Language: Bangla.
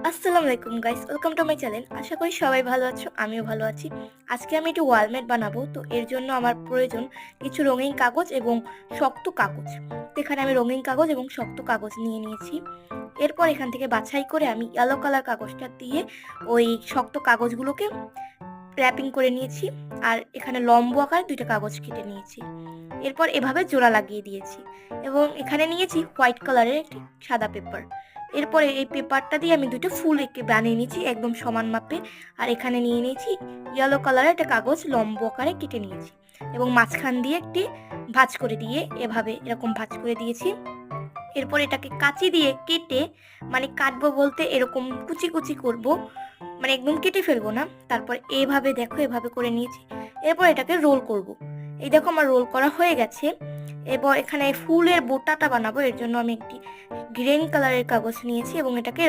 আসসালামু আলাইকুম guys, welcome to my channel. আশা করি সবাই ভালো আছো, আমিও ভালো আছি। আজকে আমি একটি ওয়ালমেট বানাবো, তো এর জন্য আমার প্রয়োজন কিছু রঙিন কাগজ এবং শক্ত কাগজ। তো এখানে আমি রঙিন কাগজ এবং শক্ত কাগজ নিয়ে নিয়েছি। এরপর এখান থেকে বাছাই করে আমি ইয়েলো কালার কাগজটা দিয়ে ওই শক্ত কাগজগুলোকে র্যাপিং করে নিয়েছি। আর এখানে লম্ব আকারে দুইটা কাগজ কেটে নিয়েছি। এরপর এভাবে জোড়া লাগিয়ে দিয়েছি এবং এখানে নিয়েছি হোয়াইট কালারের একটি সাদা পেপার। এরপরে এই পেপারটা দিয়ে আমি দুটো ফুল এঁকে বানিয়ে নিয়েছি একদম সমান মাপে। আর এখানে নিয়ে নিয়েছি ইয়েলো কালারের একটা কাগজ, লম্ব আকারে কেটে নিয়েছি এবং মাঝখান দিয়ে একটি ভাঁজ করে দিয়ে এরকম ভাঁজ করে দিয়েছি। এরপর এটাকে কাঁচি দিয়ে কেটে, মানে কাটবো বলতে এরকম কুচি কুচি করব, মানে একদম কেটে ফেলবো না। তারপর এভাবে করে নিয়েছি। এরপর এটাকে রোল করব। এই দেখো আমার রোল করা হয়ে গেছে। এরপর এখানে ফুলের বোটাটা বানাবো, এর জন্য আমি একটি গ্রিন কালারের কাগজ নিয়েছি এবং এটাকে